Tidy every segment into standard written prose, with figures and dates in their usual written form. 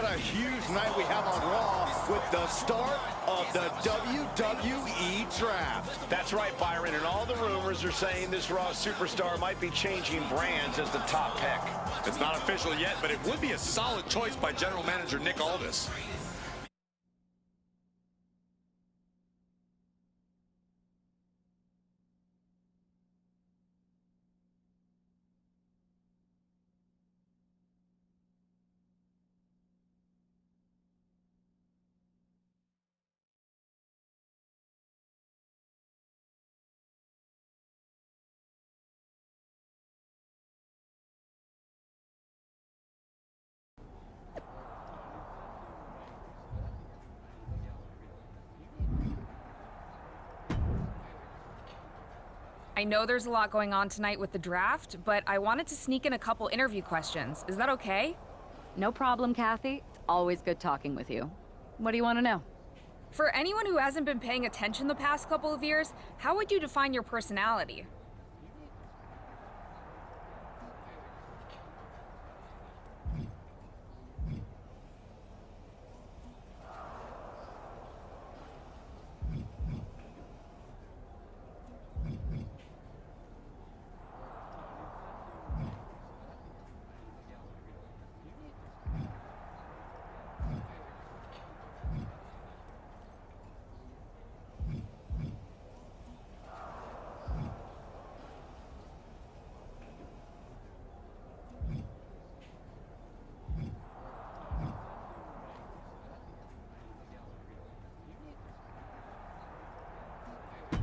a huge night we have on Raw with the start of the WWE Draft. That's right, Byron, and all the rumors are saying this Raw superstar might be changing brands as the top pick. It's not official yet, but it would be a solid choice by General Manager Nick Aldis. I know there's a lot going on tonight with the draft, but I wanted to sneak in a couple interview questions. Is that okay? No problem, Kathy. It's always good talking with you. What do you want to know? For anyone who hasn't been paying attention the past couple of years, how would you define your personality?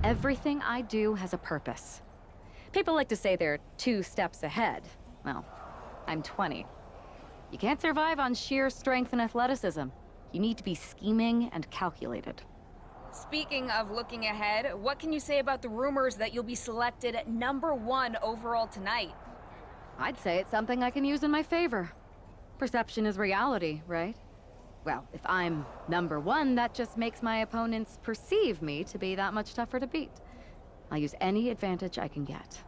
Everything I do has a purpose. People like to say they're 2 steps ahead. Well, I'm 20. You can't survive on sheer strength and athleticism. You need to be scheming and calculated. Speaking of looking ahead, what can you say about the rumors that you'll be selected at #1 overall tonight? I'd say it's something I can use in my favor. Perception is reality, right? Well, if I'm #1, that just makes my opponents perceive me to be that much tougher to beat. I'll use any advantage I can get.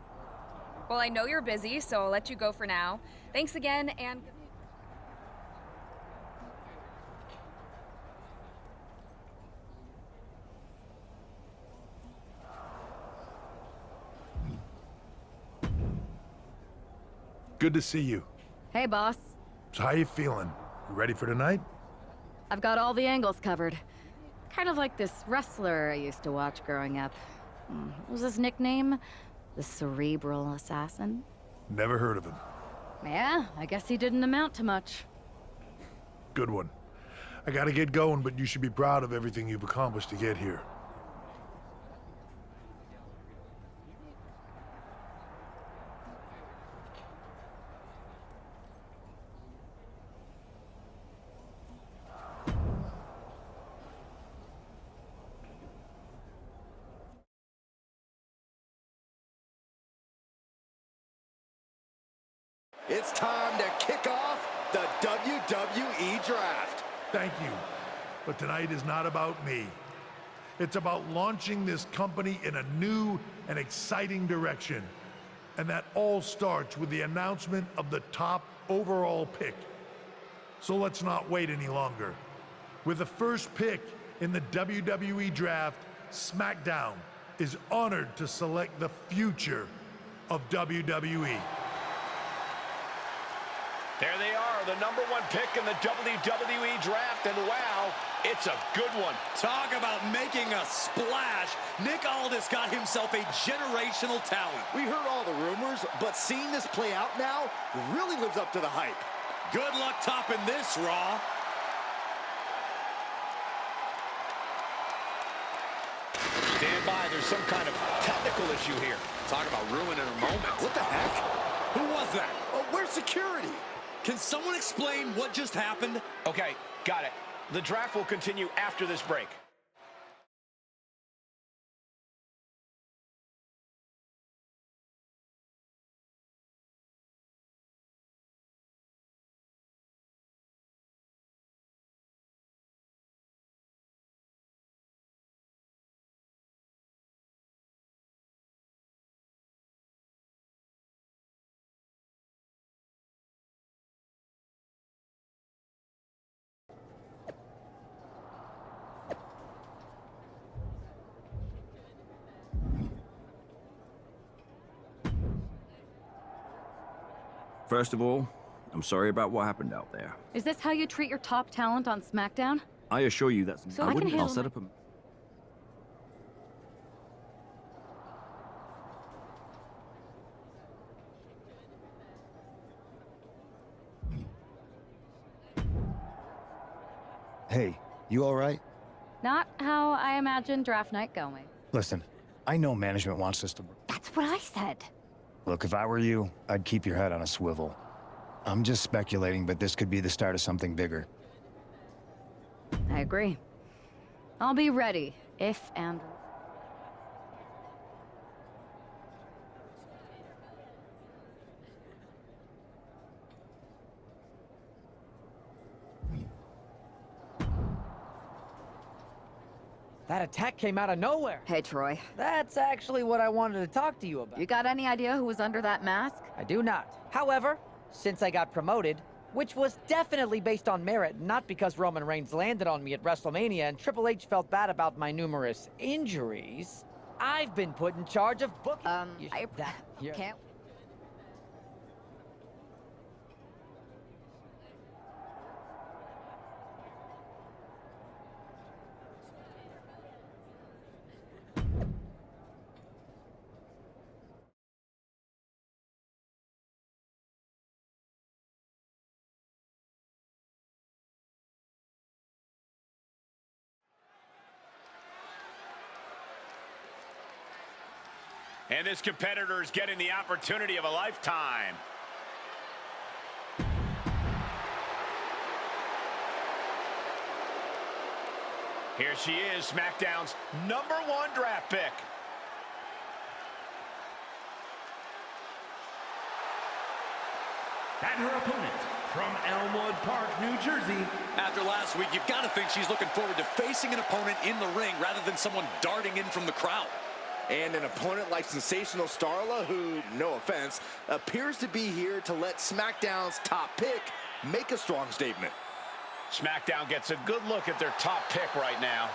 Well, I know you're busy, so I'll let you go for now. Thanks again, and... Good to see you. Hey, boss. So how you feeling? You ready for tonight? I've got all the angles covered. Kind of like this wrestler I used to watch growing up. What was his nickname? The Cerebral Assassin? Never heard of him. Yeah, I guess he didn't amount to much. Good one. I gotta get going, but you should be proud of everything you've accomplished to get here. It's time to kick off the WWE Draft. Thank you. But tonight is not about me. It's about launching this company in a new and exciting direction. And that all starts with the announcement of the top overall pick. So let's not wait any longer. With the first pick in the WWE Draft, SmackDown is honored to select the future of WWE. There they are, the #1 pick in the WWE Draft, and wow, it's a good one. Talk about making a splash. Nick Aldis got himself a generational talent. We heard all the rumors, but seeing this play out now really lives up to the hype. Good luck topping this, Raw. Stand by, there's some kind of technical issue here. Talk about ruining a moment. What the heck? Who was that? Oh, where's security? Can someone explain what just happened? Okay, got it. The draft will continue after this break. First of all, I'm sorry about what happened out there. Is this how you treat your top talent on SmackDown? I assure you that's... So I can handle I'll set up a... Hey, you all right? Not how I imagine draft night going. Listen, I know management wants us to... That's what I said. Look, if I were you, I'd keep your head on a swivel. I'm just speculating, but this could be the start of something bigger. I agree. I'll be ready, if and... That attack came out of nowhere. Hey, Troy. That's actually what I wanted to talk to you about. You got any idea who was under that mask? I do not. However, since I got promoted, which was definitely based on merit, not because Roman Reigns landed on me at WrestleMania and Triple H felt bad about my numerous injuries, I've been put in charge of booking... I yeah. can't... And this competitor is getting the opportunity of a lifetime. Here she is, SmackDown's #1 draft pick. And her opponent, from Elmwood Park, New Jersey. After last week, you've got to think she's looking forward to facing an opponent in the ring rather than someone darting in from the crowd. And an opponent like Sensational Starla, who, no offense, appears to be here to let SmackDown's top pick make a strong statement. SmackDown gets a good look at their top pick right now.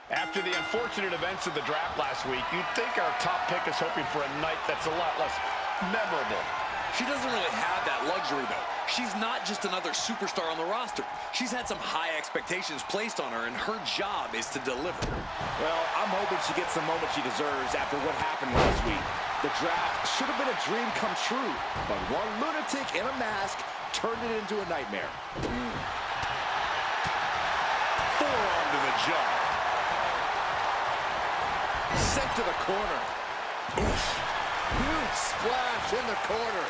After the unfortunate events of the draft last week, you'd think our top pick is hoping for a night that's a lot less memorable. She doesn't really have that luxury, though. She's not just another superstar on the roster. She's had some high expectations placed on her, and her job is to deliver. Well, I'm hoping she gets the moment she deserves after what happened last week. The draft should have been a dream come true, but one lunatic in a mask turned it into a nightmare. Forearm to the jaw. Sent to the corner. Oof. Huge splash in the corner.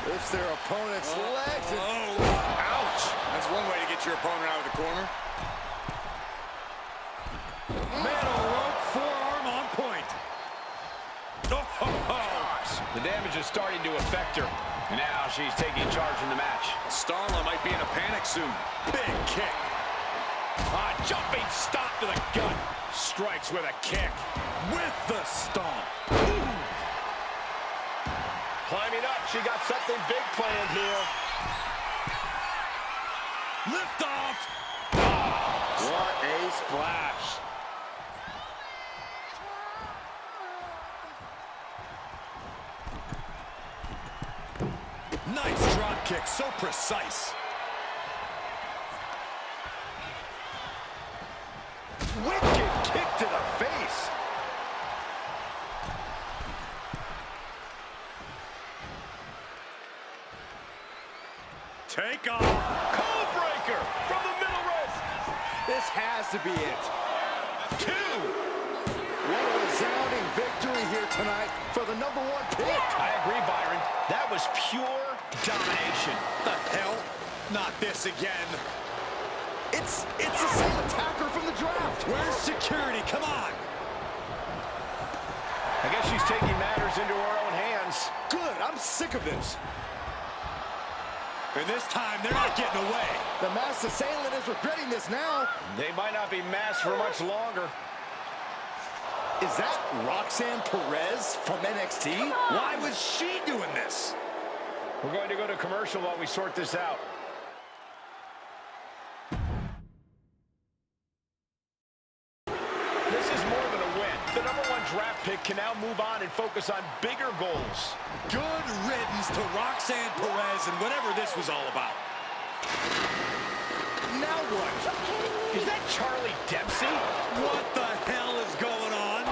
Lifts their opponent's legs. Ouch! That's one way to get your opponent out of the corner. Metal rope forearm on point. The damage is starting to affect her. And now she's taking charge in the match. Starla might be in a panic soon. Big kick. A jumping stomp to the gut. Strikes with a kick. With the stomp. Ooh. Climbing up, she got something big planned here. Lift off. Oh, what a splash. Nice drop kick, so precise. Wicked kick to the face. Take off. Code breaker from the middle wrist. This has to be it. 2. What a resounding victory here tonight for the #1 pick. I agree, Byron. That was pure domination. The hell? Not this again. It's the same attacker from the draft. Where's security? Come on. I guess she's taking matters into her own hands. Good, I'm sick of this. And this time, they're not getting away. The masked assailant is regretting this now. They might not be masked for much longer. Is that Roxanne Perez from NXT? Why was she doing this? We're going to go to commercial while we sort this out. draft pick can now move on and focus on bigger goals. Good riddance to Roxanne Perez and whatever this was all about. Now what? Is that Charlie Dempsey? What the hell is going on?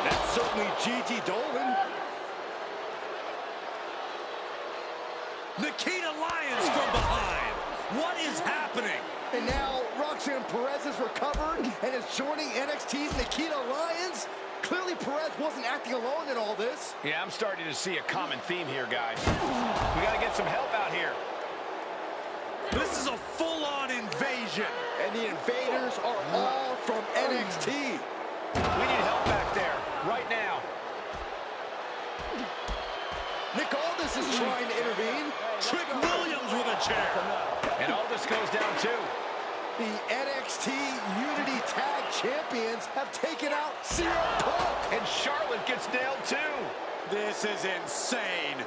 That's certainly Gigi Dolan. Nikita Lyons from behind. What is happening? And now Roxanne Perez is recovered and is joining NXT's Nikita Lyons. Clearly Perez wasn't acting alone in all this. Yeah, I'm starting to see a common theme here, guys. We got to get some help out here. This is a full-on invasion. And the invaders are all from NXT. We need help back there, right now. Nick Aldis is trying to intervene. Trick Williams with a chair. And Aldis goes down too. The NXT Unity Tag Champions have taken out CM Punk. And Charlotte gets nailed too. This is insane.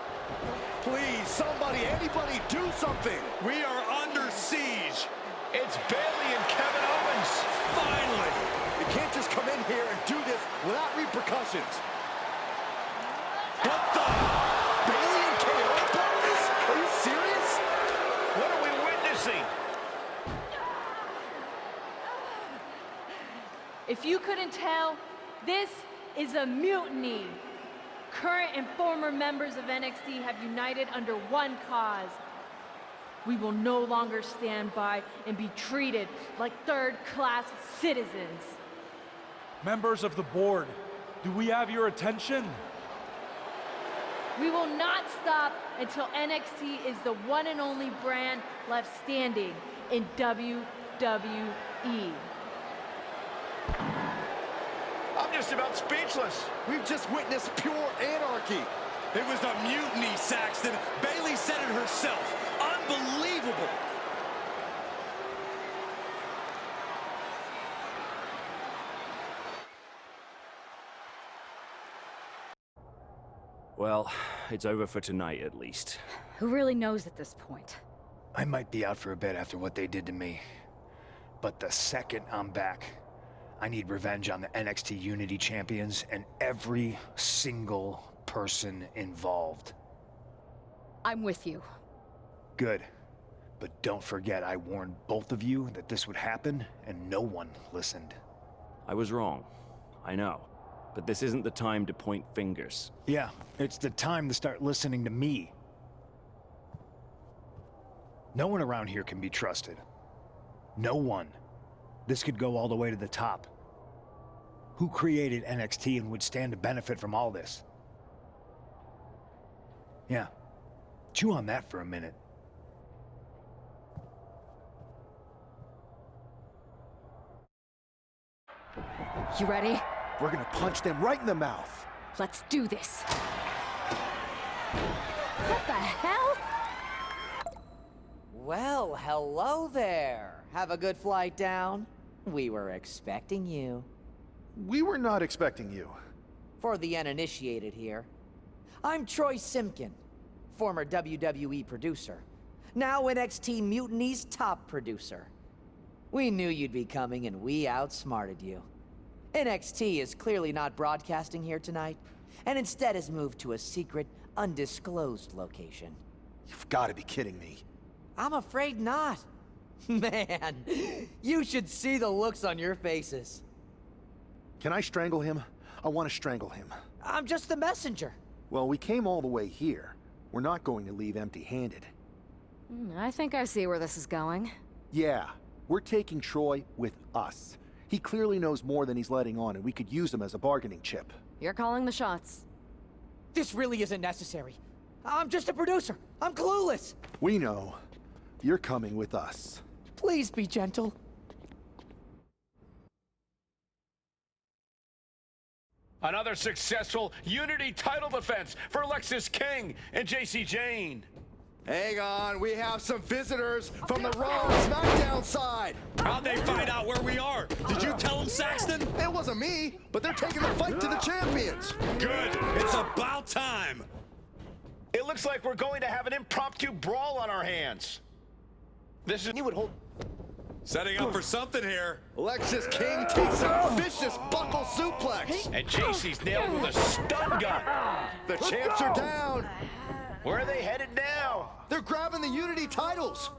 Please, somebody, anybody, do something. We are under siege. It's Bayley and Kevin Owens. Finally. You can't just come in here and do this without repercussions. What the? Bayley and KO about this? Are you serious? What are we witnessing? If you couldn't tell, this is a mutiny. Current and former members of NXT have united under one cause. We will no longer stand by and be treated like third-class citizens. Members of the board, do we have your attention? We will not stop until NXT is the one and only brand left standing in WWE. I'm just about speechless. We've just witnessed pure anarchy. It was a mutiny, Saxton. Bayley said it herself. Unbelievable. Well, it's over for tonight at least. Who really knows at this point? I might be out for a bit after what they did to me. But the second I'm back, I need revenge on the NXT Unity Champions and every single person involved. I'm with you. Good. But don't forget I warned both of you that this would happen, and no one listened. I was wrong. I know. But this isn't the time to point fingers. Yeah, it's the time to start listening to me. No one around here can be trusted. No one. This could go all the way to the top. Who created NXT and would stand to benefit from all this? Yeah. Chew on that for a minute. You ready? We're gonna punch them right in the mouth. Let's do this. What the hell? Well, hello there. Have a good flight down. We were expecting you. We were not expecting you. For the uninitiated here, I'm Troy Simkin, former WWE producer, now NXT Mutiny's top producer. We knew you'd be coming and we outsmarted you. NXT is clearly not broadcasting here tonight, and instead has moved to a secret, undisclosed location. You've got to be kidding me. I'm afraid not. Man, you should see the looks on your faces. Can I strangle him? I want to strangle him. I'm just the messenger. Well, we came all the way here. We're not going to leave empty-handed. I think I see where this is going. Yeah, we're taking Troy with us. He clearly knows more than he's letting on, and we could use him as a bargaining chip. You're calling the shots. This really isn't necessary. I'm just a producer. I'm clueless. We know. You're coming with us. Please be gentle. Another successful Unity title defense for Lexis King and JC Jane. Hang on, we have some visitors from the Raw and SmackDown side. How'd they find out where we are? Did you tell them, Saxton? It wasn't me, but they're taking the fight to the champions. Good. It's about time. It looks like we're going to have an impromptu brawl on our hands. This is... You would hold... Setting up for something here. Lexis King takes a vicious buckle suplex. And JC's nailed with a stun gun. The champs are down. Where are they headed now? They're grabbing the Unity titles.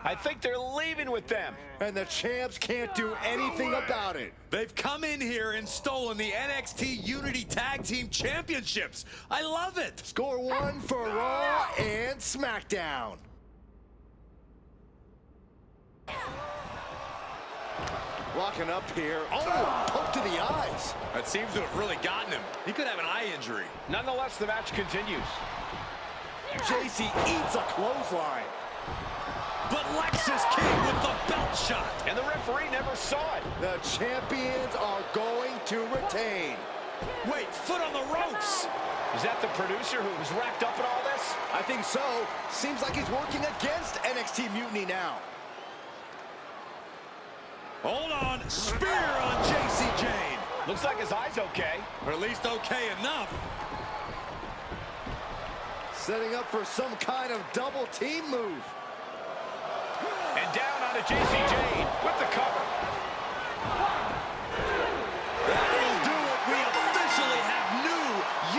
I think they're leaving with them. And the champs can't do anything about it. They've come in here and stolen the NXT Unity Tag Team Championships. I love it. Score one for Raw and SmackDown. Walking up here. Oh, poke to the eyes. That seems to have really gotten him. He could have an eye injury. Nonetheless, the match continues. JC eats a clothesline. But Lexis King with the belt shot. And the referee never saw it. The champions are going to retain. Wait, foot on the ropes. Is that the producer who's wrapped up in all this? I think so. Seems like he's working against NXT Mutiny now. Hold on. Spear on JC Jane. Looks like his eye's okay. Or at least okay enough. Setting up for some kind of double team move. And down onto JC Jane with the cover. That'll do it. We officially have new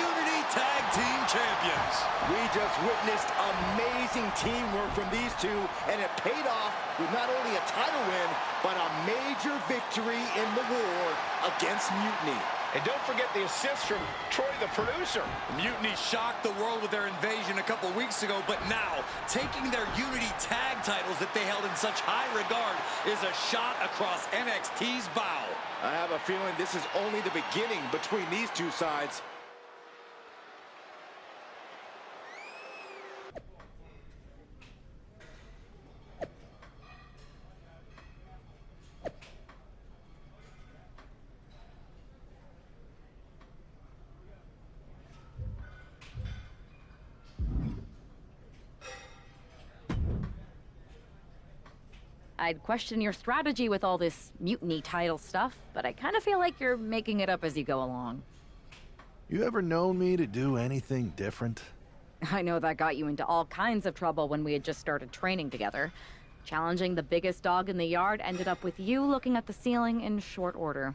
Unity Tag Team Champions. We just witnessed amazing teamwork from these two, and it paid off with not only a title win, but a major victory in the war against Mutiny. And don't forget the assist from Troy, the producer. Mutiny shocked the world with their invasion a couple weeks ago, but now, taking their Unity tag titles that they held in such high regard is a shot across NXT's bow. I have a feeling this is only the beginning between these two sides. I'd question your strategy with all this mutiny title stuff, but I kind of feel like you're making it up as you go along. You ever known me to do anything different? I know that got you into all kinds of trouble when we had just started training together. Challenging the biggest dog in the yard ended up with you looking at the ceiling in short order.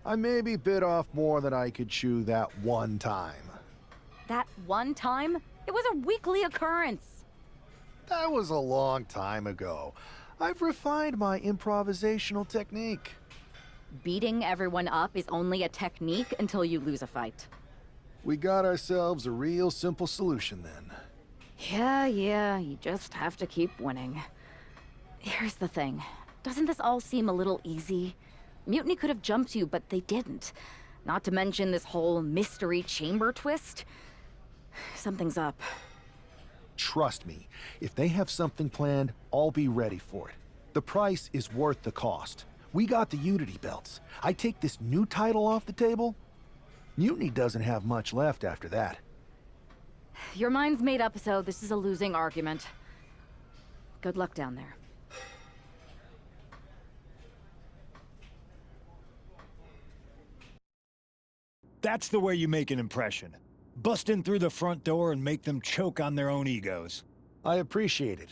I maybe bit off more than I could chew that one time. That one time? It was a weekly occurrence. That was a long time ago. I've refined my improvisational technique. Beating everyone up is only a technique until you lose a fight. We got ourselves a real simple solution then. Yeah, you just have to keep winning. Here's the thing. Doesn't this all seem a little easy? Mutiny could have jumped you, but they didn't. Not to mention this whole mystery chamber twist. Something's up. Trust me, if they have something planned, I'll be ready for it. The price is worth the cost. We got the Unity belts. I take this new title off the table, Mutiny doesn't have much left after that. Your mind's made up, so this is a losing argument. Good luck down there. That's the way you make an impression. Bust in through the front door and make them choke on their own egos. I appreciate it,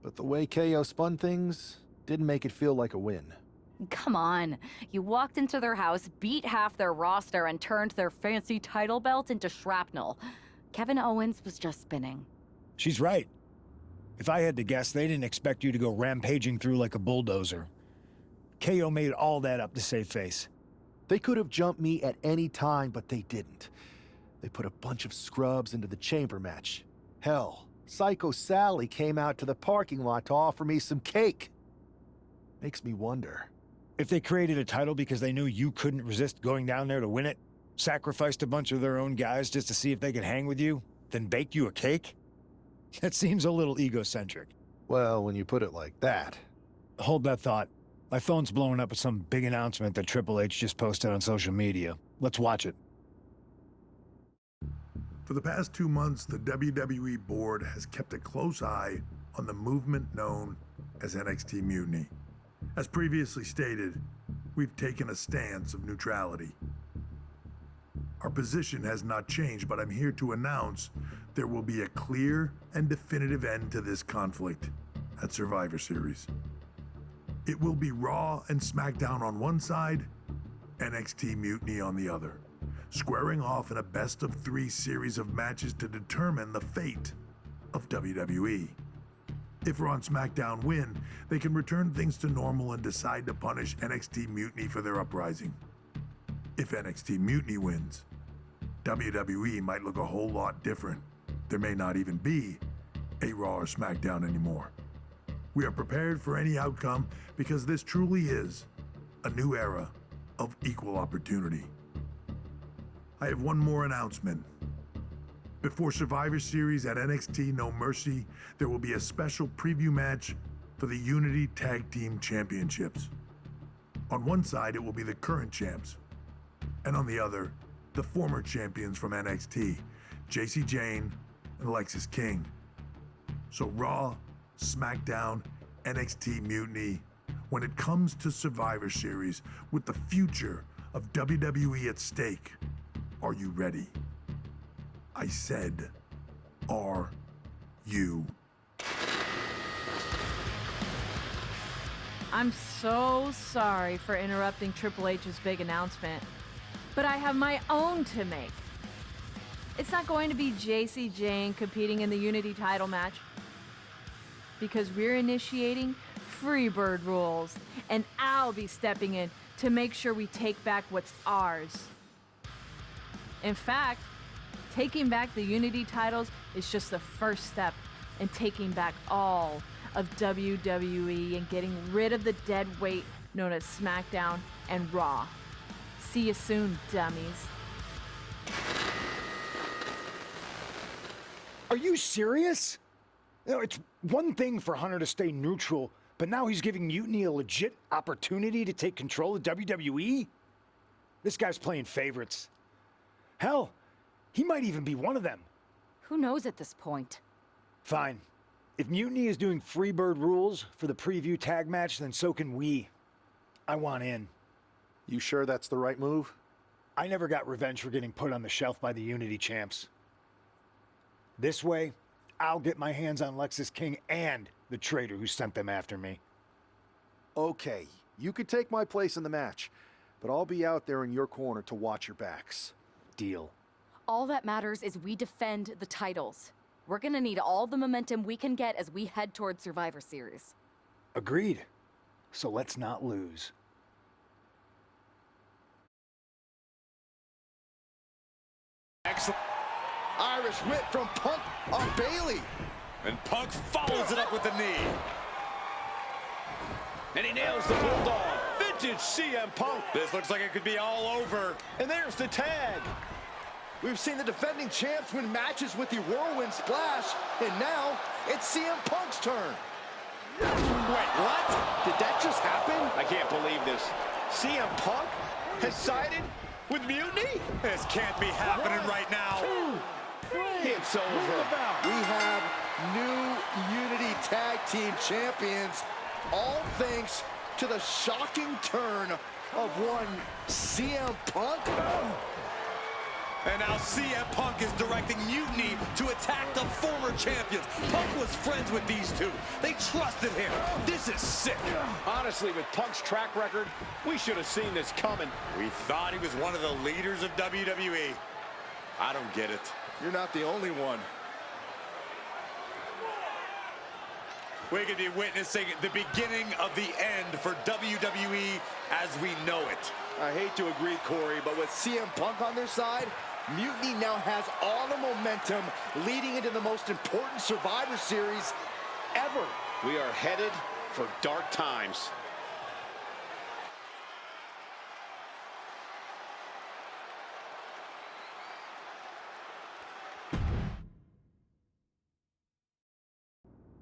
but the way KO spun things didn't make it feel like a win. Come on. You walked into their house, beat half their roster, and turned their fancy title belt into shrapnel. Kevin Owens was just spinning. She's right. If I had to guess, they didn't expect you to go rampaging through like a bulldozer. KO made all that up to save face. They could have jumped me at any time, but they didn't. They put a bunch of scrubs into the chamber match. Hell, Psycho Sally came out to the parking lot to offer me some cake. Makes me wonder. If they created a title because they knew you couldn't resist going down there to win it, sacrificed a bunch of their own guys just to see if they could hang with you, then baked you a cake? That seems a little egocentric. Well, when you put it like that. Hold that thought. My phone's blowing up with some big announcement that Triple H just posted on social media. Let's watch it. For the past 2 months, the WWE board has kept a close eye on the movement known as NXT Mutiny. As previously stated, we've taken a stance of neutrality. Our position has not changed, but I'm here to announce there will be a clear and definitive end to this conflict at Survivor Series. It will be Raw and SmackDown on one side, NXT Mutiny on the other, squaring off in a best-of-3 series of matches to determine the fate of WWE. If Raw and SmackDown win, they can return things to normal and decide to punish NXT Mutiny for their uprising. If NXT Mutiny wins, WWE might look a whole lot different. There may not even be a Raw or SmackDown anymore. We are prepared for any outcome because this truly is a new era of equal opportunity. I have one more announcement. Before Survivor Series at NXT No Mercy, there will be a special preview match for the Unity Tag Team Championships. On one side, it will be the current champs, and on the other, the former champions from NXT, JC Jane and Alexis King. So Raw, SmackDown, NXT Mutiny, when it comes to Survivor Series with the future of WWE at stake, are you ready? I said, are you? I'm so sorry for interrupting Triple H's big announcement, but I have my own to make. It's not going to be JC Jane competing in the Unity title match, because we're initiating Freebird rules, and I'll be stepping in to make sure we take back what's ours. In fact, taking back the Unity titles is just the first step in taking back all of WWE and getting rid of the dead weight known as SmackDown and Raw. See you soon, dummies. Are you serious? You know, it's one thing for Hunter to stay neutral, but now he's giving Mutiny a legit opportunity to take control of WWE? This guy's playing favorites. Hell, he might even be one of them. Who knows at this point? Fine. If Mutiny is doing Freebird rules for the preview tag match, then so can we. I want in. You sure that's the right move? I never got revenge for getting put on the shelf by the Unity champs. This way, I'll get my hands on Alexis King and the traitor who sent them after me. Okay, you could take my place in the match, but I'll be out there in your corner to watch your backs. Deal. All that matters is we defend the titles. We're gonna need all the momentum we can get as we head towards Survivor Series. Agreed. So let's not lose. Excellent. Irish whip from Punk on Bailey. And Punk follows it up with the knee. And he nails the Bulldog. Vintage CM Punk. This looks like it could be all over. And there's the tag. We've seen the defending champs win matches with the Whirlwind Splash, and now it's CM Punk's turn. Wait, what? Did that just happen? I can't believe this. CM Punk has sided with Mutiny? This can't be happening right now. It's over. We have new Unity Tag Team Champions, all thanks to the shocking turn of one CM Punk. And now CM Punk is directing Mutiny to attack the former champions. Punk was friends with these two. They trusted him. This is sick. Honestly, with Punk's track record, we should have seen this coming. We thought he was one of the leaders of WWE. I don't get it. You're not the only one. We could be witnessing the beginning of the end for WWE as we know it. I hate to agree, Corey, but with CM Punk on their side, Mutiny now has all the momentum leading into the most important Survivor Series ever. We are headed for dark times.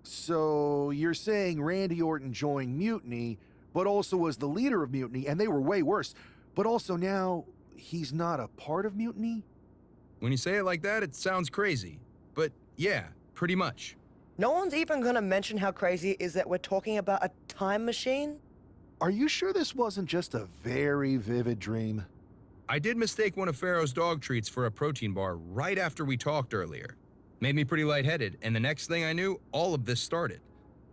So you're saying Randy Orton joined Mutiny, but also was the leader of Mutiny, and they were way worse. But also now, he's not a part of Mutiny? When you say it like that, it sounds crazy. But yeah, pretty much. No one's even gonna mention how crazy it is that we're talking about a time machine? Are you sure this wasn't just a very vivid dream? I did mistake one of Pharaoh's dog treats for a protein bar right after we talked earlier. Made me pretty lightheaded, and the next thing I knew, all of this started.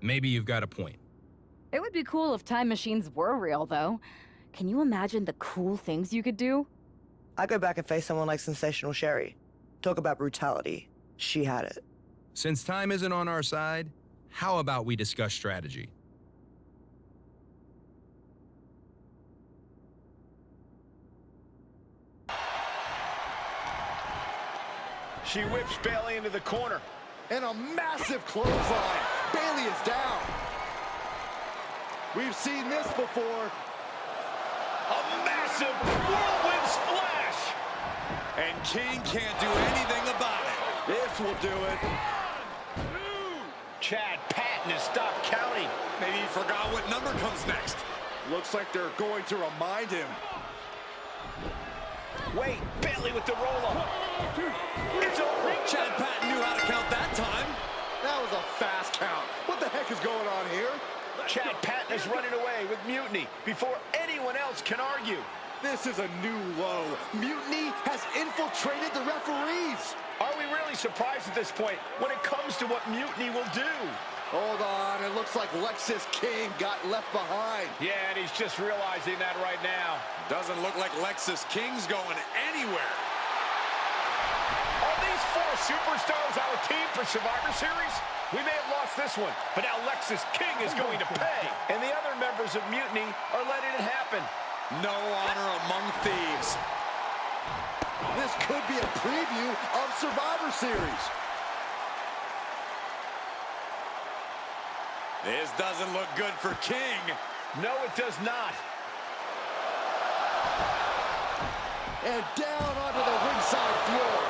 Maybe you've got a point. It would be cool if time machines were real, though. Can you imagine the cool things you could do? I go back and face someone like Sensational Sherry. Talk about brutality. She had it. Since time isn't on our side, how about we discuss strategy? She whips Bayley into the corner. And a massive clothesline. Bayley is down. We've seen this before. A massive whirlwind splash. And King can't do anything about it. This will do it. Chad Patton has stopped counting. Maybe he forgot what number comes next. Looks like they're going to remind him. Wait, Bayley with the roll-up. It's over. Chad Patton knew how to count that time. That was a fast count. What the heck is going on here? Chad Patton is running away with Mutiny before anyone else can argue. This is a new low. Mutiny has infiltrated the referees. Are we really surprised at this point when it comes to what Mutiny will do? Hold on, it looks like Lexis King got left behind. Yeah, and he's just realizing that right now. Doesn't look like Lexis King's going anywhere. Are these four superstars our team for Survivor Series? We may have lost this one, but now Lexis King is going to pay. And the other members of Mutiny are letting it happen. No honor among thieves. This could be a preview of Survivor Series. This doesn't look good for King. No, it does not. And down onto the ringside floor.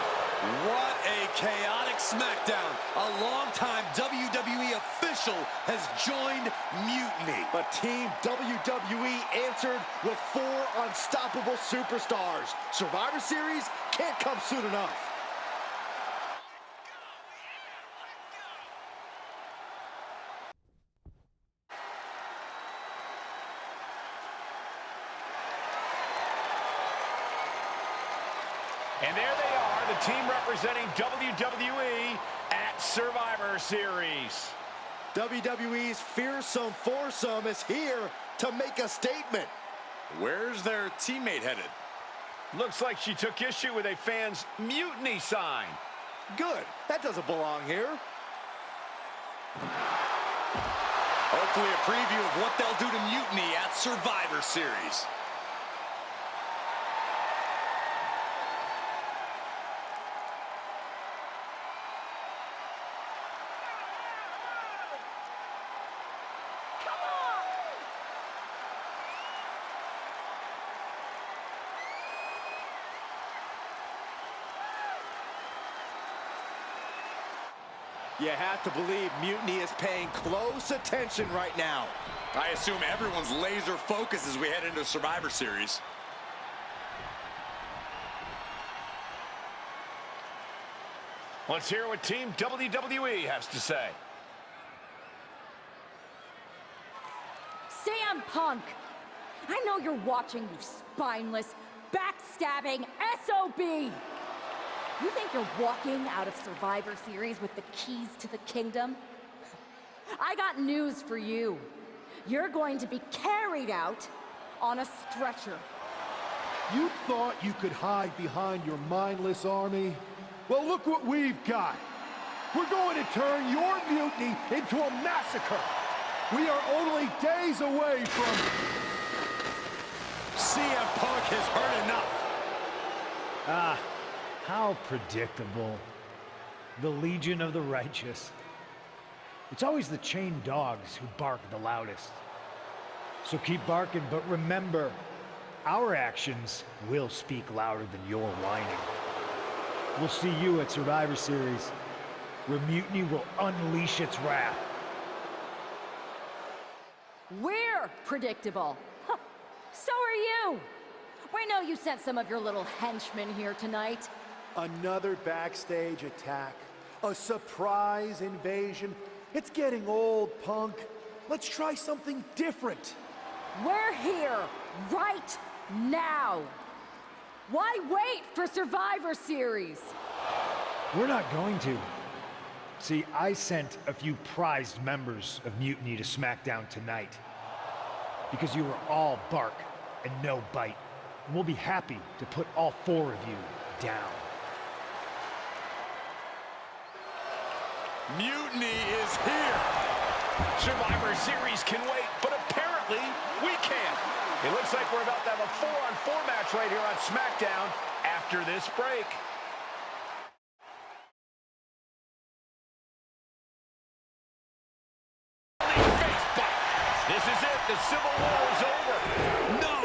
What a chaotic SmackDown. A longtime WWE official has joined Mutiny. But Team WWE answered with 4 unstoppable superstars. Survivor Series can't come soon enough. And there they are, the team representing WWE at Survivor Series. WWE's fearsome foursome is here to make a statement. Where's their teammate headed? Looks like she took issue with a fan's mutiny sign. Good. That doesn't belong here. Hopefully a preview of what they'll do to Mutiny at Survivor Series. You have to believe Mutiny is paying close attention right now. I assume everyone's laser focus as we head into Survivor Series. Let's hear what Team WWE has to say. CM Punk! I know you're watching, you spineless, backstabbing SOB! You think you're walking out of Survivor Series with the keys to the kingdom? I got news for you. You're going to be carried out on a stretcher. You thought you could hide behind your mindless army? Well, look what we've got. We're going to turn your mutiny into a massacre. We are only days away from... CM Punk has heard enough. Ah. How predictable. The Legion of the Righteous. It's always the chained dogs who bark the loudest. So keep barking, but remember, our actions will speak louder than your whining. We'll see you at Survivor Series, where Mutiny will unleash its wrath. We're predictable. Huh. So are you. We know you sent some of your little henchmen here tonight. Another backstage attack. A surprise invasion. It's getting old, Punk. Let's try something different. We're here, right now. Why wait for Survivor Series? We're not going to. See, I sent a few prized members of Mutiny to SmackDown tonight. because you are all bark and no bite. And we'll be happy to put all 4 of you down. Mutiny is here. Survivor Series can wait, but apparently we can't. It looks like we're about to have a 4-on-4 match right here on SmackDown after this break. This is it. The Civil War is over. No!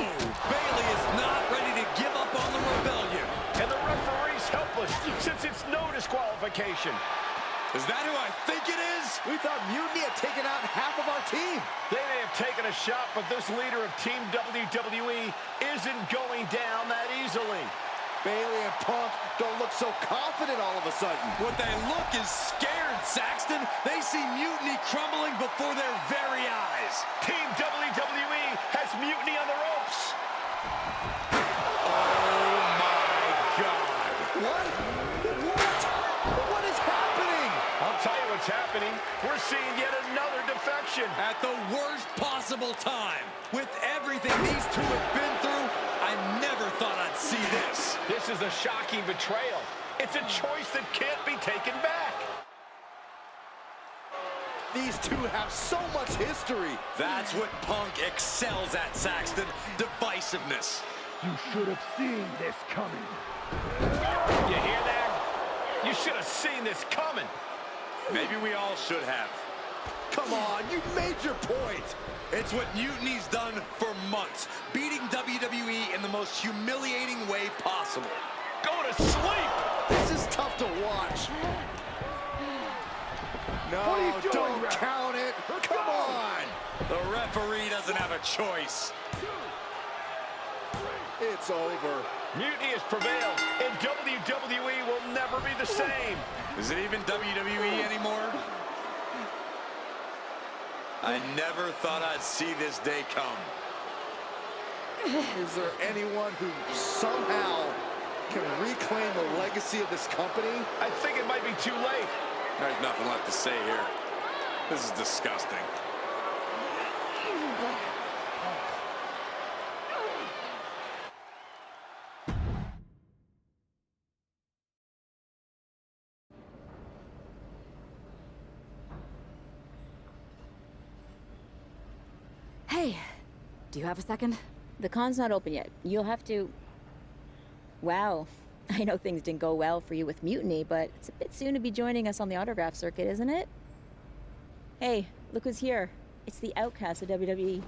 Bayley is not ready to give up on the rebellion. And the referee's helpless since it's no disqualification. Is that who I think it is? We thought Mutiny had taken out half of our team. They may have taken a shot, but this leader of Team WWE isn't going down that easily. Bayley and Punk don't look so confident all of a sudden. What they look is scared, Saxton. They see Mutiny crumbling before their very eyes. Team WWE has Mutiny on the ropes. Oh, my God. What? What is happening? I'll tell you what's happening. We're seeing yet another defection. At the worst possible time. With everything these two have been through, I never thought I'd see this. This is a shocking betrayal. It's a choice that can't be taken back. These two have so much history. That's what Punk excels at, Saxton. Divisiveness. You should have seen this coming. You hear that? You should have seen this coming. Maybe we all should have. Come on, you made your point. It's what Mutiny's done for months, beating WWE in the most humiliating way possible. Go to sleep! This is tough to watch. No, don't count it. Come on. The referee doesn't have a choice. It's over. Mutiny has prevailed, and WWE will never be the same. Is it even WWE anymore? I never thought I'd see this day come. Is there anyone who somehow can reclaim the legacy of this company? I think it might be too late. There's nothing left to say here. This is disgusting. Hey, do you have a second? The con's not open yet. You'll have to... Wow. I know things didn't go well for you with Mutiny, but it's a bit soon to be joining us on the autograph circuit, isn't it? Hey, look who's here. It's the outcast of WWE.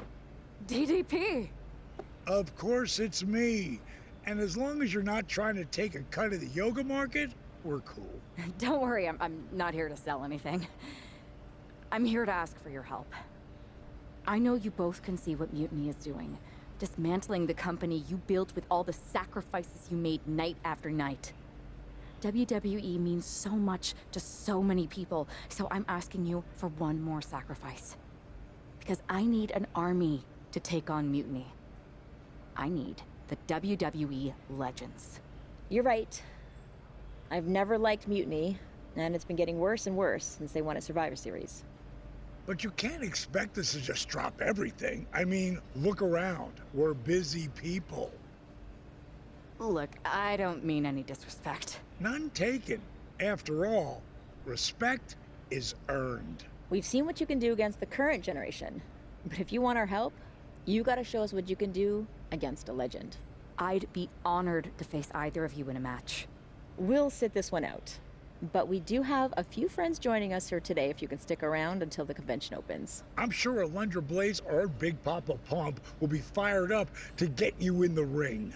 DDP! Of course it's me. And as long as you're not trying to take a cut of the yoga market, we're cool. Don't worry, I'm not here to sell anything. I'm here to ask for your help. I know you both can see what Mutiny is doing. Dismantling the company you built with all the sacrifices you made night after night. WWE means so much to so many people, so I'm asking you for one more sacrifice. Because I need an army to take on Mutiny. I need the WWE Legends. You're right. I've never liked Mutiny, and it's been getting worse and worse since they won a Survivor Series. But you can't expect us to just drop everything. I mean, look around. We're busy people. Look, I don't mean any disrespect. None taken. After all, respect is earned. We've seen what you can do against the current generation. But if you want our help, you gotta show us what you can do against a legend. I'd be honored to face either of you in a match. We'll sit this one out. But we do have a few friends joining us here today if you can stick around until the convention opens. I'm sure Alundra Blaze or Big Papa Pump will be fired up to get you in the ring.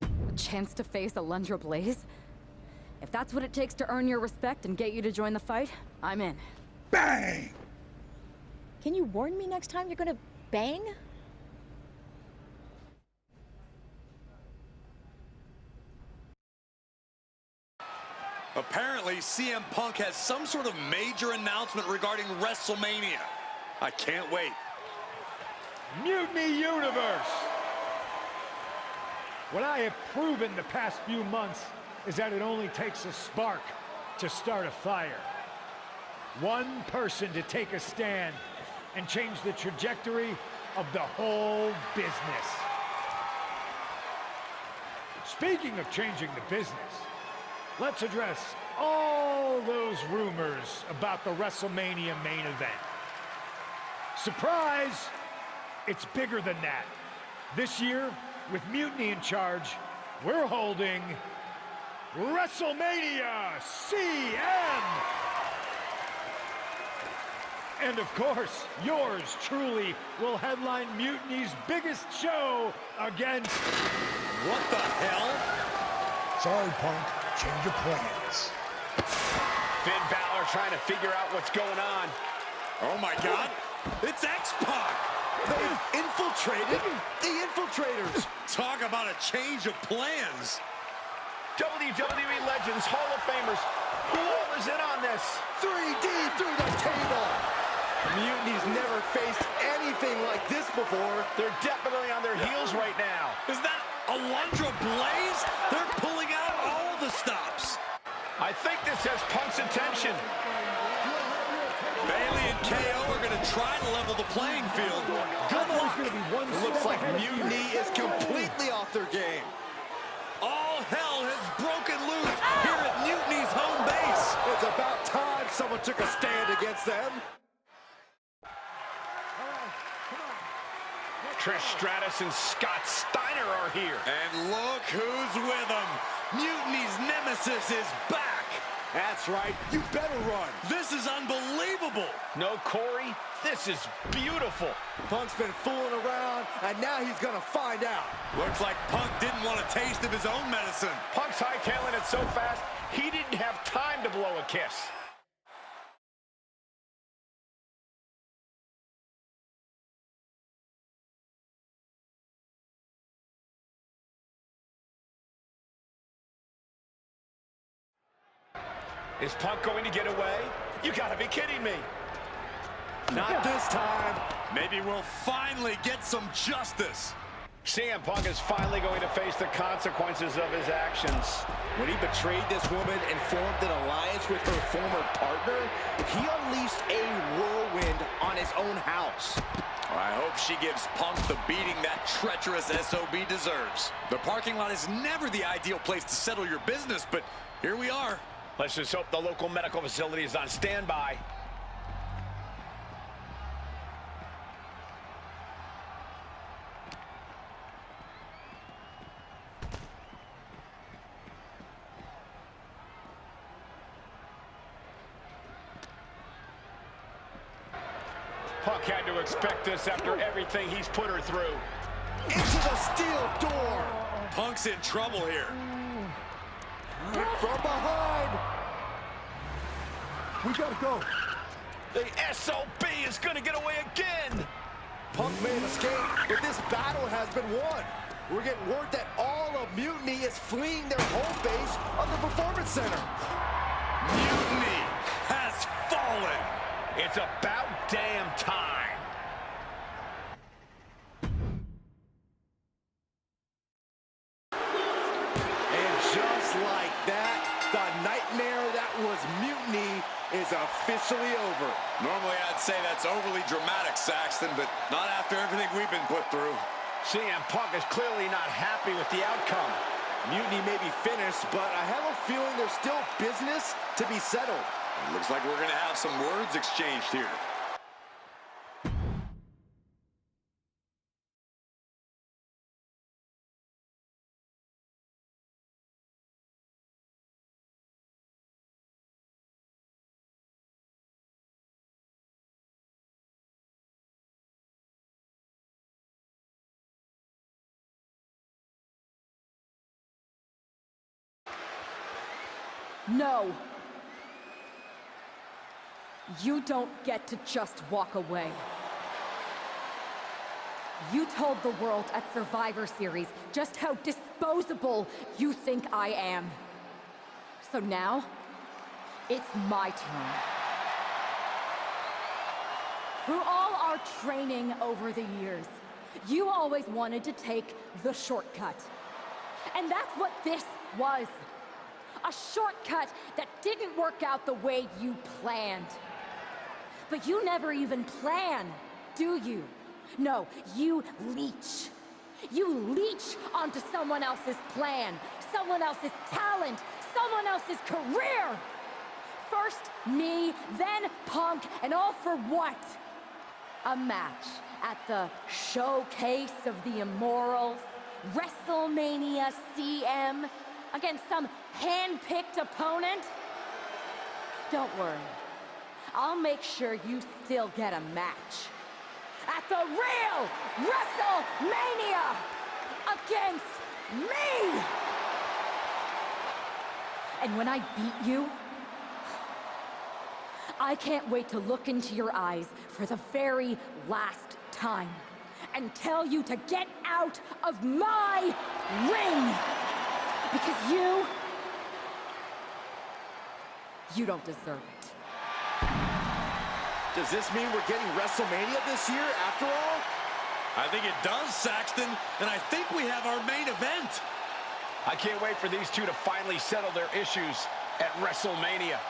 A chance to face Alundra Blaze? If that's what it takes to earn your respect and get you to join the fight, I'm in. Bang! Can you warn me next time you're gonna bang? Apparently, CM Punk has some sort of major announcement regarding WrestleMania. I can't wait. Mutiny Universe! What I have proven the past few months is that it only takes a spark to start a fire. One person to take a stand, and change the trajectory of the whole business. Speaking of changing the business, let's address all those rumors about the WrestleMania main event. Surprise! It's bigger than that. This year, with Mutiny in charge, we're holding WrestleMania CM! And of course, yours truly will headline Mutiny's biggest show against... What the hell? Sorry, Punk. Change your plans. Finn Balor trying to figure out what's going on. Oh my God, it's X-Pac! They've infiltrated the infiltrators. Talk about a change of plans. WWE Legends, Hall of Famers, who all is in on this? 3D through the table. Mutiny's never faced anything like this before. They're definitely on their heels right now. Is that Alundra Blaze? They're pulling out all the stops. I think this has Punk's attention. Bailey and KO are going to try to level the playing field. Good luck. It looks like Mutiny is completely off their game. All hell has broken loose here at Mutiny's home base. It's about time someone took a stand against them. Trish Stratus and Scott Steiner are here. And look who's with them. Mutiny's nemesis is back. That's right. You better run. This is unbelievable. No, Corey, this is beautiful. Punk's been fooling around, and now he's going to find out. Looks like Punk didn't want a taste of his own medicine. Punk's hightailing it so fast, he didn't have time to blow a kiss. Is Punk going to get away? You gotta be kidding me. Not this time. Maybe we'll finally get some justice. CM Punk is finally going to face the consequences of his actions. When he betrayed this woman and formed an alliance with her former partner, he unleashed a whirlwind on his own house. I hope she gives Punk the beating that treacherous SOB deserves. The parking lot is never the ideal place to settle your business, but here we are. Let's just hope the local medical facility is on standby. Punk had to expect this after everything he's put her through. Into the steel door. Punk's in trouble here. From behind. We gotta go. The SOB is gonna get away again. Punk may have escaped, but this battle has been won. We're getting word that all of Mutiny is fleeing their home base of the Performance Center. Mutiny has fallen. It's about damn time. And just like that, the nightmare that was Mutiny is officially over. Normally I'd say that's overly dramatic, Saxton, but not after everything we've been put through. CM Punk is clearly not happy with the outcome. Mutiny may be finished, but I have a feeling there's still business to be settled. It looks like we're going to have some words exchanged here. No. You don't get to just walk away. You told the world at Survivor Series just how disposable you think I am. So now, it's my turn. Through all our training over the years, you always wanted to take the shortcut. And that's what this was. A shortcut that didn't work out the way you planned. But you never even plan, do you? No, you leech. You leech onto someone else's plan, someone else's talent, someone else's career. First me, then Punk, and all for what? A match at the Showcase of the Immortals, WrestleMania CM, against some hand-picked opponent? Don't worry. I'll make sure you still get a match. At the real WrestleMania against me! And when I beat you, I can't wait to look into your eyes for the very last time and tell you to get out of my ring! Because you don't deserve it. Does this mean we're getting WrestleMania this year after all? I think it does, Saxton, and I think we have our main event. I can't wait for these two to finally settle their issues at WrestleMania.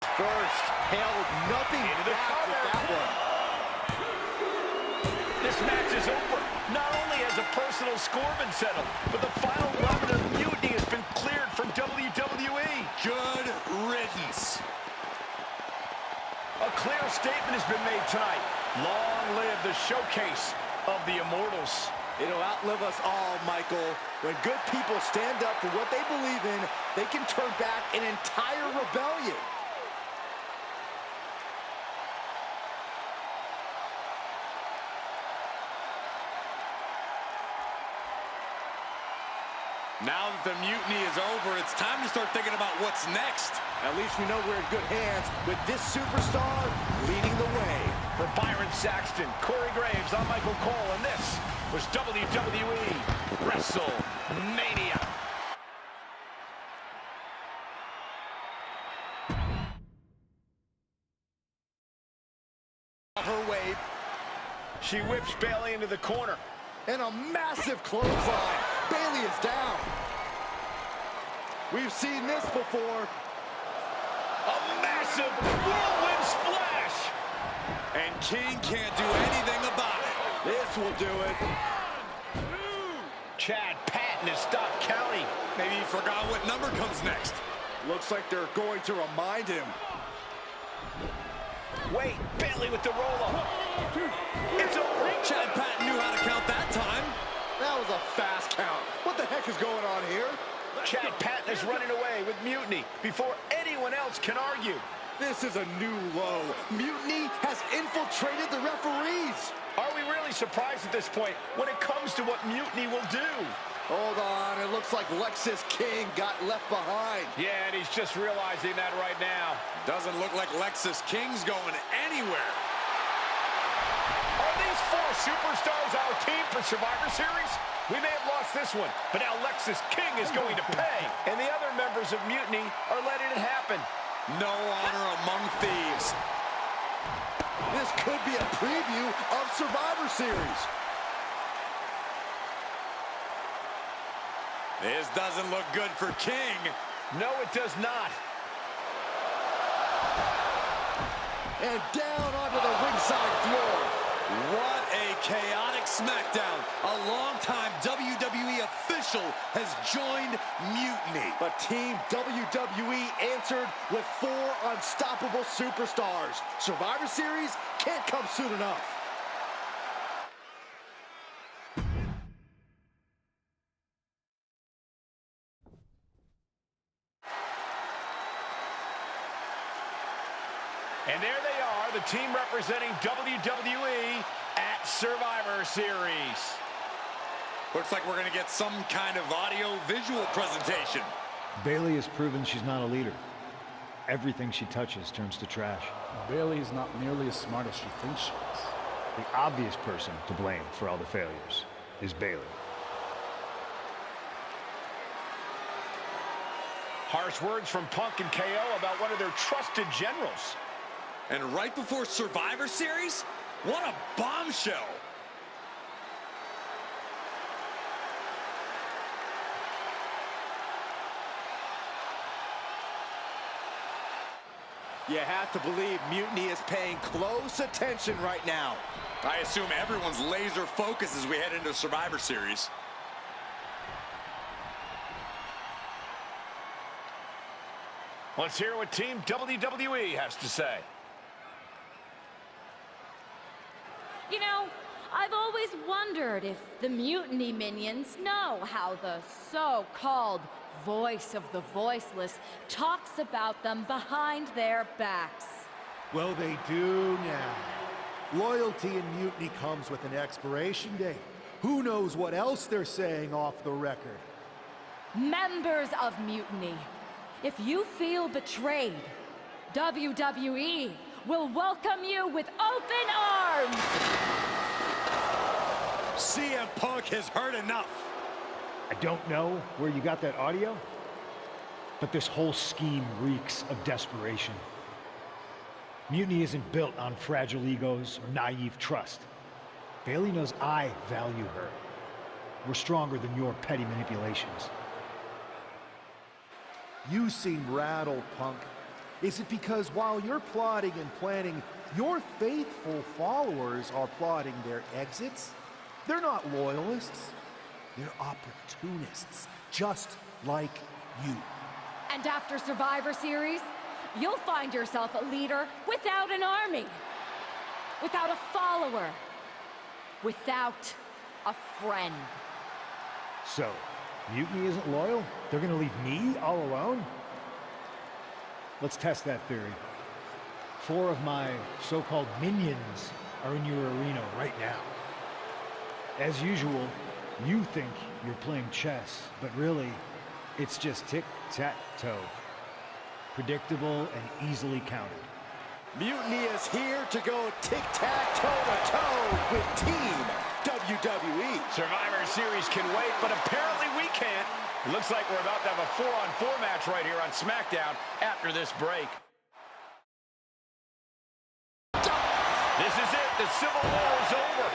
First, held nothing back with that one. This match is over. Not only has a personal score been settled, but the final lemon of mutiny has been cleared from WWE. Good riddance. A clear statement has been made tonight. Long live the Showcase of the Immortals. It'll outlive us all, Michael. When good people stand up for what they believe in, they can turn back an entire rebellion. Now that the mutiny is over, it's time to start thinking about what's next. At least we know we're in good hands with this superstar leading the way. For Byron Saxton, Corey Graves, I'm Michael Cole, and this was WWE WrestleMania. Her wave. She whips Bayley into the corner. And a massive clothesline. Bayley is down. We've seen this before. A massive whirlwind splash. And King can't do anything about it. This will do it. Chad Patton has stopped counting. Maybe he forgot what number comes next. Looks like they're going to remind him. Wait, Bayley with the roll-up. It's over. Chad Patton knew how to count that time. That was a fast count. What the heck is going on here? Chad Patton is running away with mutiny before anyone else can argue. This is a new low. Mutiny has infiltrated the referees. Are we really surprised at this point when it comes to what mutiny will do? Hold on, it looks like Lexis King got left behind. Yeah, and he's just realizing that right now. Doesn't look like Lexis King's going anywhere. Are these four superstars our team for Survivor Series? We may have lost this one, but now Lexis King is going to pay. And the other members of Mutiny are letting it happen. No honor among thieves. This could be a preview of Survivor Series. This doesn't look good for King. No, it does not. And down onto the ringside floor. What a chaotic SmackDown. A longtime WWE official has joined Mutiny. But Team WWE answered with 4 unstoppable superstars. Survivor Series can't come soon enough. And there they are, the team representing WWE at Survivor Series. Looks like we're going to get some kind of audio-visual presentation. Bayley has proven she's not a leader. Everything she touches turns to trash. Bayley is not nearly as smart as she thinks she is. The obvious person to blame for all the failures is Bayley. Harsh words from Punk and KO about one of their trusted generals. And right before Survivor Series? What a bombshell! You have to believe Mutiny is paying close attention right now. I assume everyone's laser focused as we head into Survivor Series. Let's hear what Team WWE has to say. You know, I've always wondered if the Mutiny Minions know how the so-called voice of the voiceless talks about them behind their backs. Well, they do now. Loyalty in Mutiny comes with an expiration date. Who knows what else they're saying off the record? Members of Mutiny, if you feel betrayed, WWE will welcome you with open arms! CM Punk has heard enough. I don't know where you got that audio, but this whole scheme reeks of desperation. Mutiny isn't built on fragile egos or naive trust. Bailey knows I value her. We're stronger than your petty manipulations. You seem rattled, Punk. Is it because while you're plotting and planning, your faithful followers are plotting their exits? They're not loyalists. They're opportunists, just like you. And after Survivor Series, you'll find yourself a leader without an army, without a follower, without a friend. So, Mutiny isn't loyal? They're gonna leave me all alone? Let's test that theory. 4 of my so-called minions are in your arena right now. As usual, you think you're playing chess, but really, it's just tic-tac-toe. Predictable and easily countered. Mutiny is here to go tic-tac-toe-to-toe with Team WWE. Survivor Series can wait, but apparently we can't. It looks like we're about to have a 4-on-4 match right here on SmackDown after this break. This is it. The Civil War is over.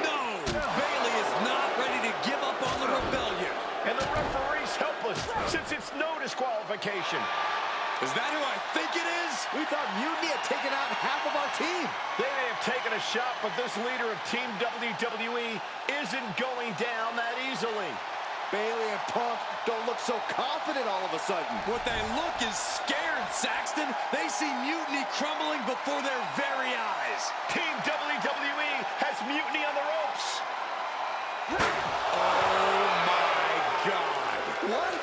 No! Bailey is not ready to give up on the rebellion. And the referee's helpless since it's no disqualification. Is that who I think it is? We thought Mutiny had taken out half of our team. They may have taken a shot, but this leader of Team WWE isn't going down that easily. Bailey and Punk don't look so confident all of a sudden. What they look is scared, Saxton. They see Mutiny crumbling before their very eyes. Team WWE has Mutiny on the ropes. Oh, my God. What?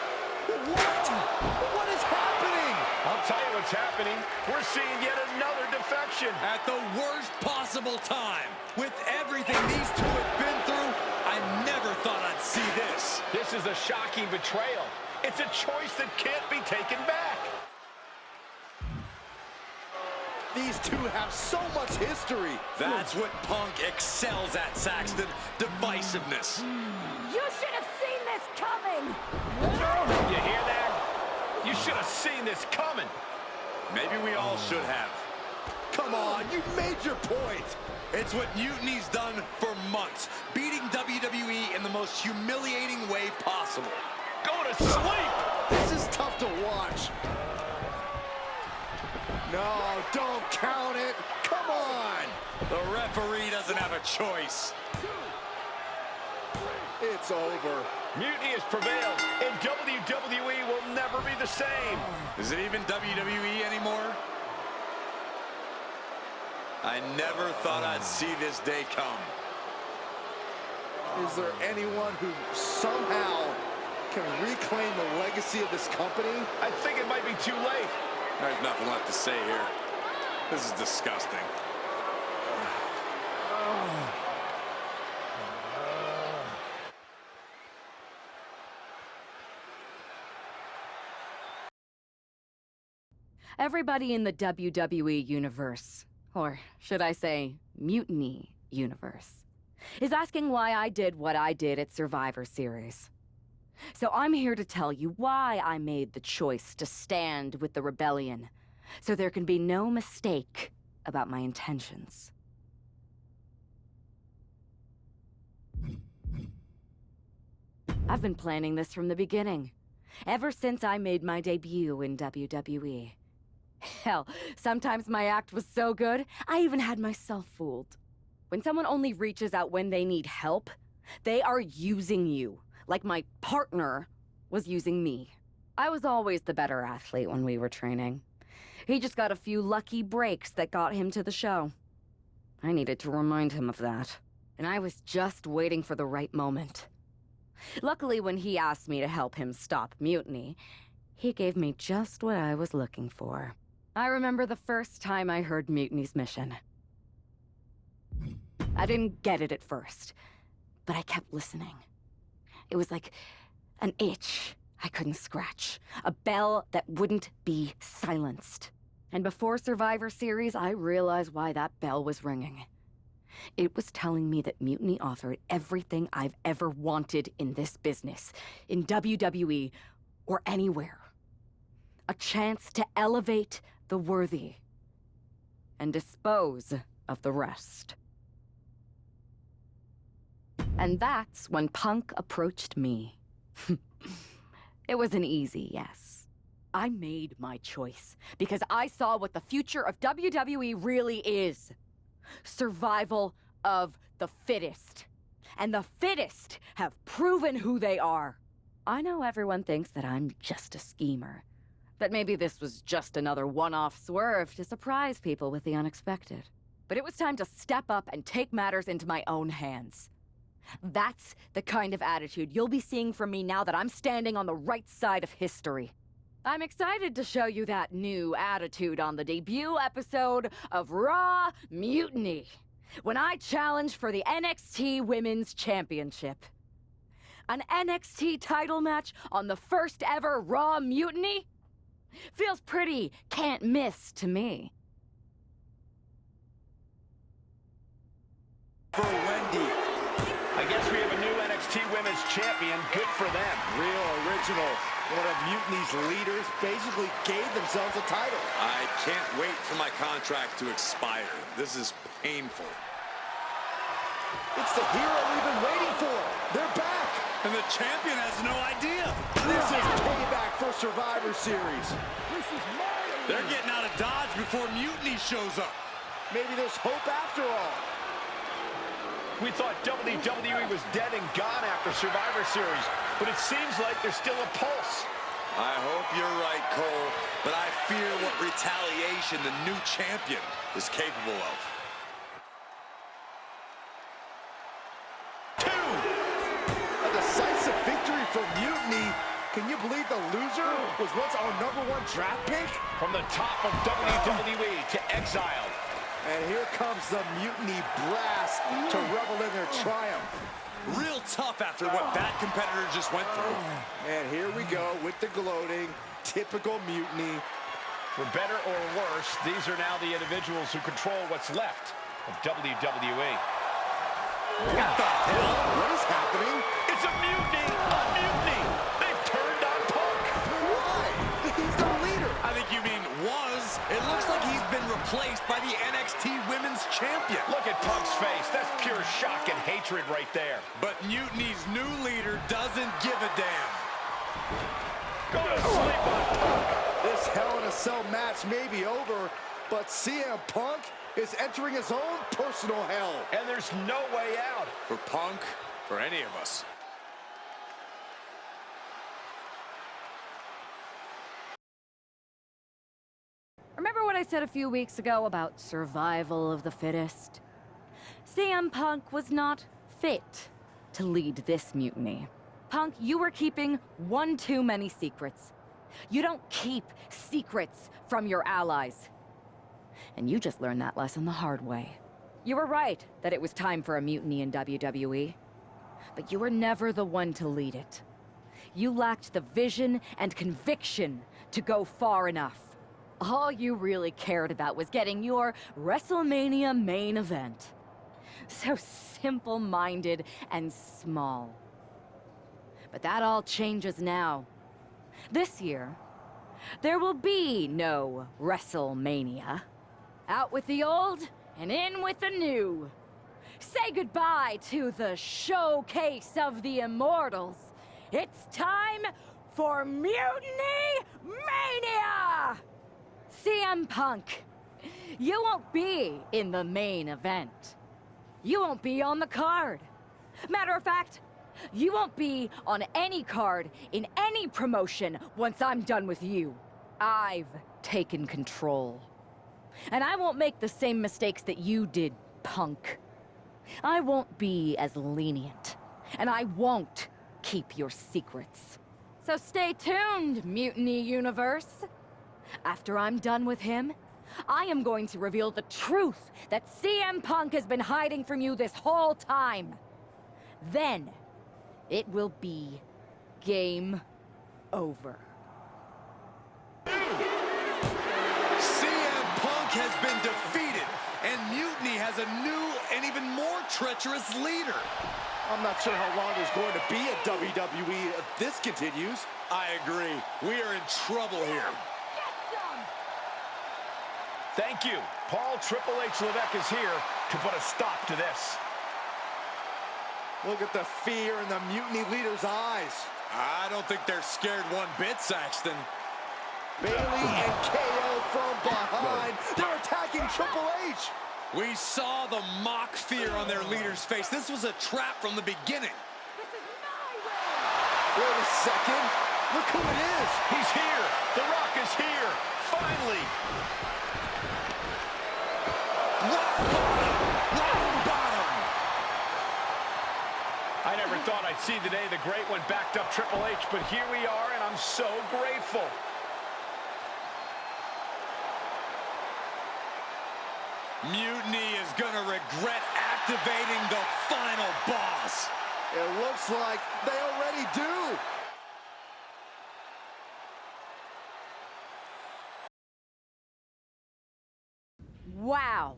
What is happening? I'll tell you what's happening. We're seeing yet another defection. At the worst possible time. With everything these two have been through, I never thought I'd see this. This is a shocking betrayal. It's a choice that can't be taken back. These two have so much history. That's what Punk excels at, Saxton. Divisiveness. You should have seen this coming! You hear that? You should have seen this coming. Maybe we all should have. Come on, you made your point. It's what Mutiny's done for months, beating WWE in the most humiliating way possible. Go to sleep! This is tough to watch. No, don't count it. Come on. The referee doesn't have a choice. It's over. Mutiny has prevailed, and WWE will never be the same. Is it even WWE anymore? I never thought I'd see this day come. Is there anyone who somehow can reclaim the legacy of this company? I think it might be too late. There's nothing left to say here. This is disgusting. Everybody in the WWE universe, or should I say, Mutiny universe, is asking why I did what I did at Survivor Series. So I'm here to tell you why I made the choice to stand with the rebellion, so there can be no mistake about my intentions. I've been planning this from the beginning, ever since I made my debut in WWE. Hell, sometimes my act was so good, I even had myself fooled. When someone only reaches out when they need help, they are using you, like my partner was using me. I was always the better athlete when we were training. He just got a few lucky breaks that got him to the show. I needed to remind him of that, and I was just waiting for the right moment. Luckily, when he asked me to help him stop mutiny, he gave me just what I was looking for. I remember the first time I heard Mutiny's mission. I didn't get it at first, but I kept listening. It was like an itch I couldn't scratch, a bell that wouldn't be silenced. And before Survivor Series, I realized why that bell was ringing. It was telling me that Mutiny offered everything I've ever wanted in this business, in WWE or anywhere. A chance to elevate the worthy and dispose of the rest. And that's when Punk approached me. It wasn't easy, yes. I made my choice because I saw what the future of WWE really is. Survival of the fittest. And the fittest have proven who they are. I know everyone thinks that I'm just a schemer. That maybe this was just another one-off swerve to surprise people with the unexpected. But it was time to step up and take matters into my own hands. That's the kind of attitude you'll be seeing from me now that I'm standing on the right side of history. I'm excited to show you that new attitude on the debut episode of Raw Mutiny, when I challenge for the NXT Women's Championship. An NXT title match on the first ever Raw Mutiny? Feels pretty can't miss to me. For Wendy. I guess we have a new NXT Women's Champion. Good for them. Real original. One of Mutiny's leaders basically gave themselves a title. I can't wait for my contract to expire. This is painful. It's the hero we've been waiting for. They're back. And the champion has no idea. This is payback for Survivor Series. They're getting out of Dodge before Mutiny shows up. Maybe there's hope after all. We thought WWE was dead and gone after Survivor Series, but it seems like there's still a pulse. I hope you're right, Cole, but I fear what retaliation the new champion is capable of. A decisive victory for Mutiny. Can you believe the loser was once our #1 draft pick? From the top of WWE to exiled. And here comes the Mutiny brass to revel in their triumph. Real tough after what that competitor just went through. And here we go with the gloating. Typical Mutiny. For better or worse, these are now the individuals who control what's left of WWE. What the hell? What is happening? It's a mutiny! A mutiny! They've turned on Punk! Why? He's the leader. I think you mean was. It looks like he's been replaced by the NXT Women's Champion. Look at Punk's face. That's pure shock and hatred right there. But Mutiny's new leader doesn't give a damn. Go to sleep on Punk. This Hell in a Cell match may be over, but CM Punk is entering his own personal hell. And there's no way out. For Punk, for any of us. Remember what I said a few weeks ago about survival of the fittest? CM Punk was not fit to lead this mutiny. Punk, you were keeping one too many secrets. You don't keep secrets from your allies. And you just learned that lesson the hard way. You were right that it was time for a mutiny in WWE. But you were never the one to lead it. You lacked the vision and conviction to go far enough. All you really cared about was getting your WrestleMania main event. So simple-minded and small. But that all changes now. This year, there will be no WrestleMania. Out with the old and in with the new. Say goodbye to the showcase of the immortals. It's time for Mutiny Mania! CM Punk, you won't be in the main event. You won't be on the card. Matter of fact, you won't be on any card in any promotion once I'm done with you. I've taken control. And I won't make the same mistakes that you did, Punk. I won't be as lenient. And I won't keep your secrets. So stay tuned, Mutiny Universe. After I'm done with him, I am going to reveal the truth that CM Punk has been hiding from you this whole time. Then, it will be game over. CM Punk has been defeated, and Mutiny has a new and even more treacherous leader. I'm not sure how long there's going to be at WWE if this continues. I agree. We are in trouble here. Thank you. Paul Triple H Levesque is here to put a stop to this. Look at the fear in the Mutiny leader's eyes. I don't think they're scared one bit, Saxton. Bailey and KO from behind. They're attacking Triple H. We saw the mock fear on their leader's face. This was a trap from the beginning. Wait a second. Look who it is. He's here. The Rock is here. Finally. Rock bottom. I never thought I'd see the day the Great One backed up Triple H, but here we are, and I'm so grateful. Mutiny is gonna regret activating the final boss. It looks like they already do. Wow.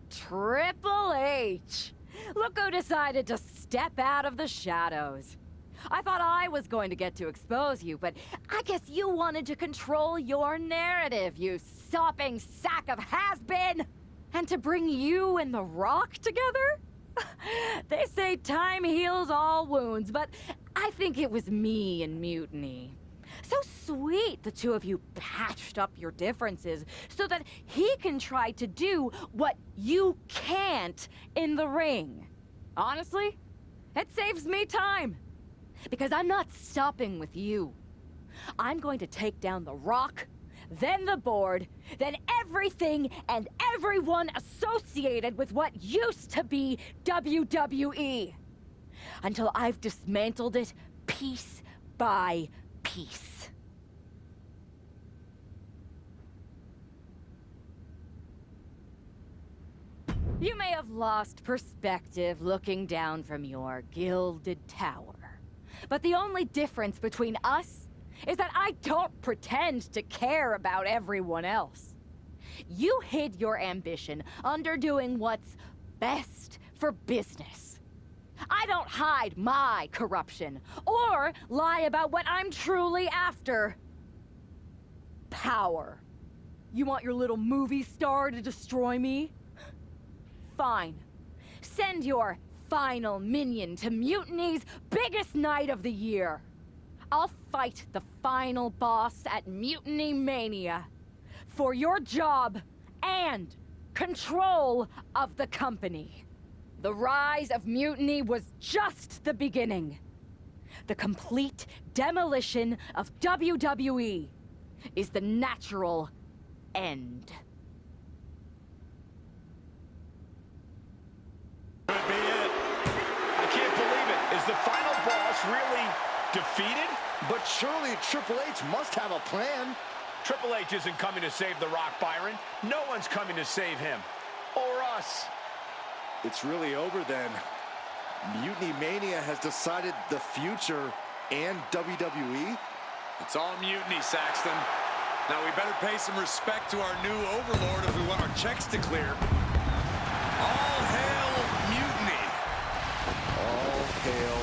Triple H. Look who decided to step out of the shadows. I thought I was going to get to expose you, but I guess you wanted to control your narrative, you sopping sack of has-been. And to bring you and The Rock together? They say time heals all wounds, but I think it was me and Mutiny. So sweet the two of you patched up your differences so that he can try to do what you can't in the ring. Honestly, it saves me time. Because I'm not stopping with you. I'm going to take down The Rock, then the board, then everything and everyone associated with what used to be WWE. Until I've dismantled it piece by piece. You may have lost perspective looking down from your gilded tower. But the only difference between us is that I don't pretend to care about everyone else. You hid your ambition under doing what's best for business. I don't hide my corruption or lie about what I'm truly after. Power. You want your little movie star to destroy me? Fine. Send your final minion to Mutiny's biggest night of the year. I'll fight the final boss at Mutiny Mania for your job and control of the company. The rise of Mutiny was just the beginning. The complete demolition of WWE is the natural end. Could be it. I can't believe it. Is the final boss really defeated? But surely Triple H must have a plan. Triple H isn't coming to save The Rock, Byron. No one's coming to save him. Or us. It's really over then. Mutiny Mania has decided the future and WWE. It's all Mutiny, Saxton. Now we better pay some respect to our new overlord if we want our checks to clear. All hail Mutiny. All hail